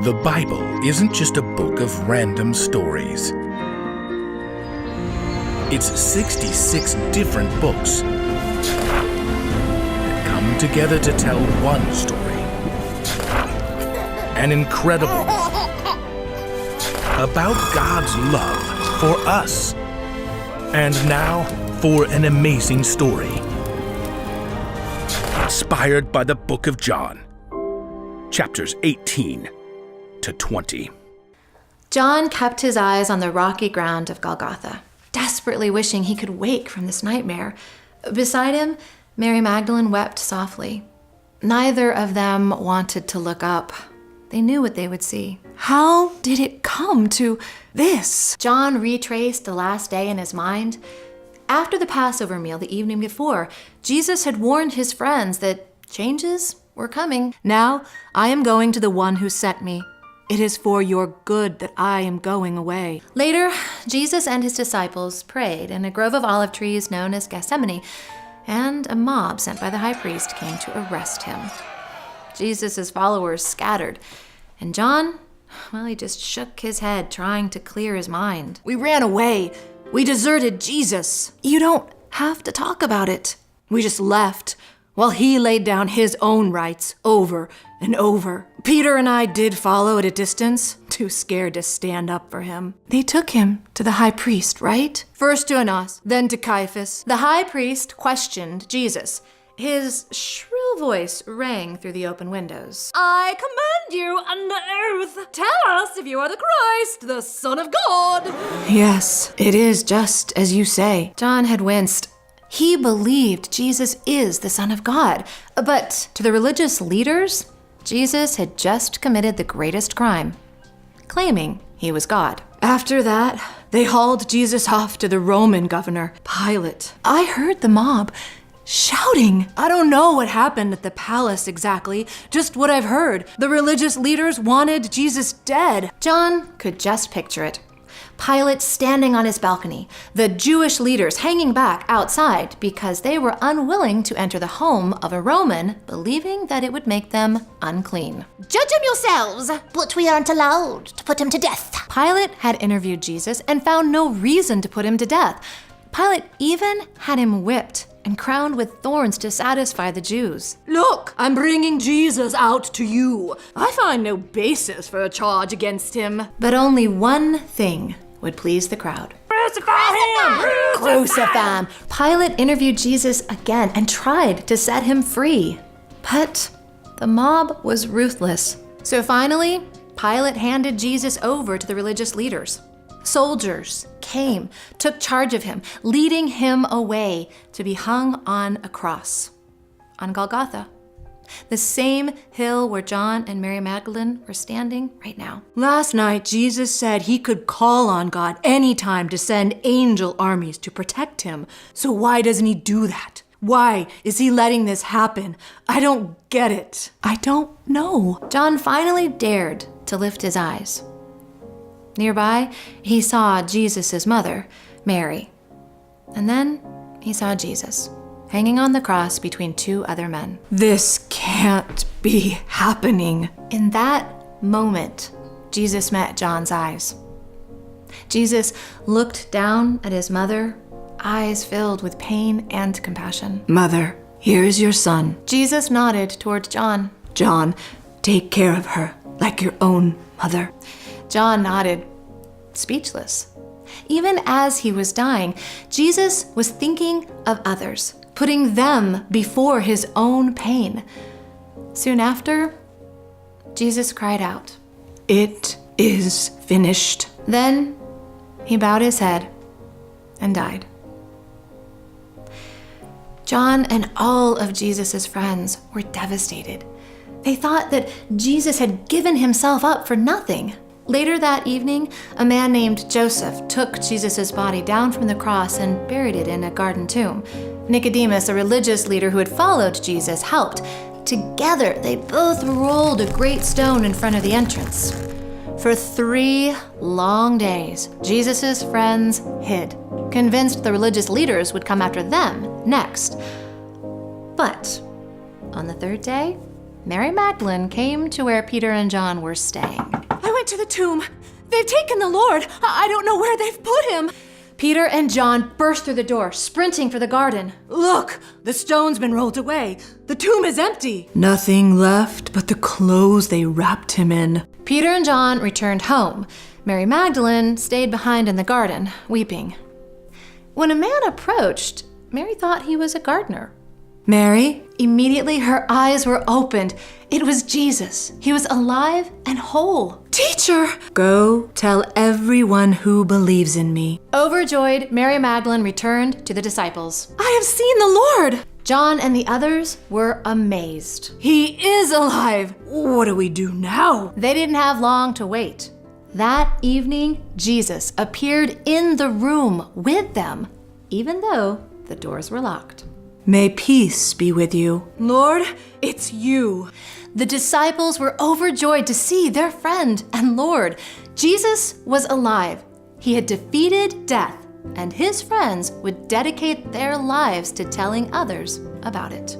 The Bible isn't just a book of random stories. It's 66 different books that come together to tell one story. An incredible one about God's love for us. And now for an amazing story. Inspired by the book of John, chapters 18 to 20. John kept his eyes on the rocky ground of Golgotha, desperately wishing he could wake from this nightmare. Beside him, Mary Magdalene wept softly. Neither of them wanted to look up. They knew what they would see. How did it come to this? John retraced the last day in his mind. After the Passover meal the evening before, Jesus had warned his friends that changes were coming. Now I am going to the one who sent me. It is for your good that I am going away. Later, Jesus and his disciples prayed in a grove of olive trees known as Gethsemane, and a mob sent by the high priest came to arrest him. Jesus' followers scattered, and John, well, he just shook his head, trying to clear his mind. We ran away. We deserted Jesus. You don't have to talk about it. We just left while he laid down his own rights over and over. Peter and I did follow at a distance, too scared to stand up for him. They took him to the high priest, right? First to Annas, then to Caiaphas. The high priest questioned Jesus. His shrill voice rang through the open windows. I command you under oath, tell us if you are the Christ, the Son of God. Yes, it is just as you say. John had winced. He believed Jesus is the Son of God. But to the religious leaders, Jesus had just committed the greatest crime, claiming he was God. After that, they hauled Jesus off to the Roman governor, Pilate. I heard the mob shouting. I don't know what happened at the palace exactly, just what I've heard. The religious leaders wanted Jesus dead. John could just picture it. Pilate standing on his balcony, the Jewish leaders hanging back outside because they were unwilling to enter the home of a Roman, believing that it would make them unclean. Judge him yourselves, but we aren't allowed to put him to death. Pilate had interviewed Jesus and found no reason to put him to death. Pilate even had him whipped and crowned with thorns to satisfy the Jews. Look, I'm bringing Jesus out to you. I find no basis for a charge against him. But only one thing would please the crowd. Crucify him! Crucify him! Pilate interviewed Jesus again and tried to set him free. But the mob was ruthless. So finally, Pilate handed Jesus over to the religious leaders. Soldiers came, took charge of him, leading him away to be hung on a cross on Golgotha, the same hill where John and Mary Magdalene were standing right now. Last night, Jesus said he could call on God anytime to send angel armies to protect him. So why doesn't he do that? Why is he letting this happen? I don't get it. I don't know. John finally dared to lift his eyes. Nearby, he saw Jesus' mother, Mary. And then he saw Jesus, hanging on the cross between two other men. This can't be happening. In that moment, Jesus met John's eyes. Jesus looked down at his mother, eyes filled with pain and compassion. Mother, here is your son. Jesus nodded toward John. John, take care of her like your own mother. John nodded, speechless. Even as he was dying, Jesus was thinking of others, putting them before his own pain. Soon after, Jesus cried out, "It is finished." Then he bowed his head and died. John and all of Jesus' friends were devastated. They thought that Jesus had given himself up for nothing. Later that evening, a man named Joseph took Jesus' body down from the cross and buried it in a garden tomb. Nicodemus, a religious leader who had followed Jesus, helped. Together, they both rolled a great stone in front of the entrance. For 3 long days, Jesus' friends hid, convinced the religious leaders would come after them next. But on the third day, Mary Magdalene came to where Peter and John were staying. I went to the tomb. They've taken the Lord. I don't know where they've put him. Peter and John burst through the door, sprinting for the garden. Look, the stone's been rolled away. The tomb is empty. Nothing left but the clothes they wrapped him in. Peter and John returned home. Mary Magdalene stayed behind in the garden, weeping. When a man approached, Mary thought he was a gardener. Mary? Immediately her eyes were opened. It was Jesus. He was alive and whole. Teacher! Go tell everyone who believes in me. Overjoyed, Mary Magdalene returned to the disciples. I have seen the Lord! John and the others were amazed. He is alive! What do we do now? They didn't have long to wait. That evening, Jesus appeared in the room with them, even though the doors were locked. May peace be with you. Lord, it's you. The disciples were overjoyed to see their friend and Lord. Jesus was alive. He had defeated death, and his friends would dedicate their lives to telling others about it.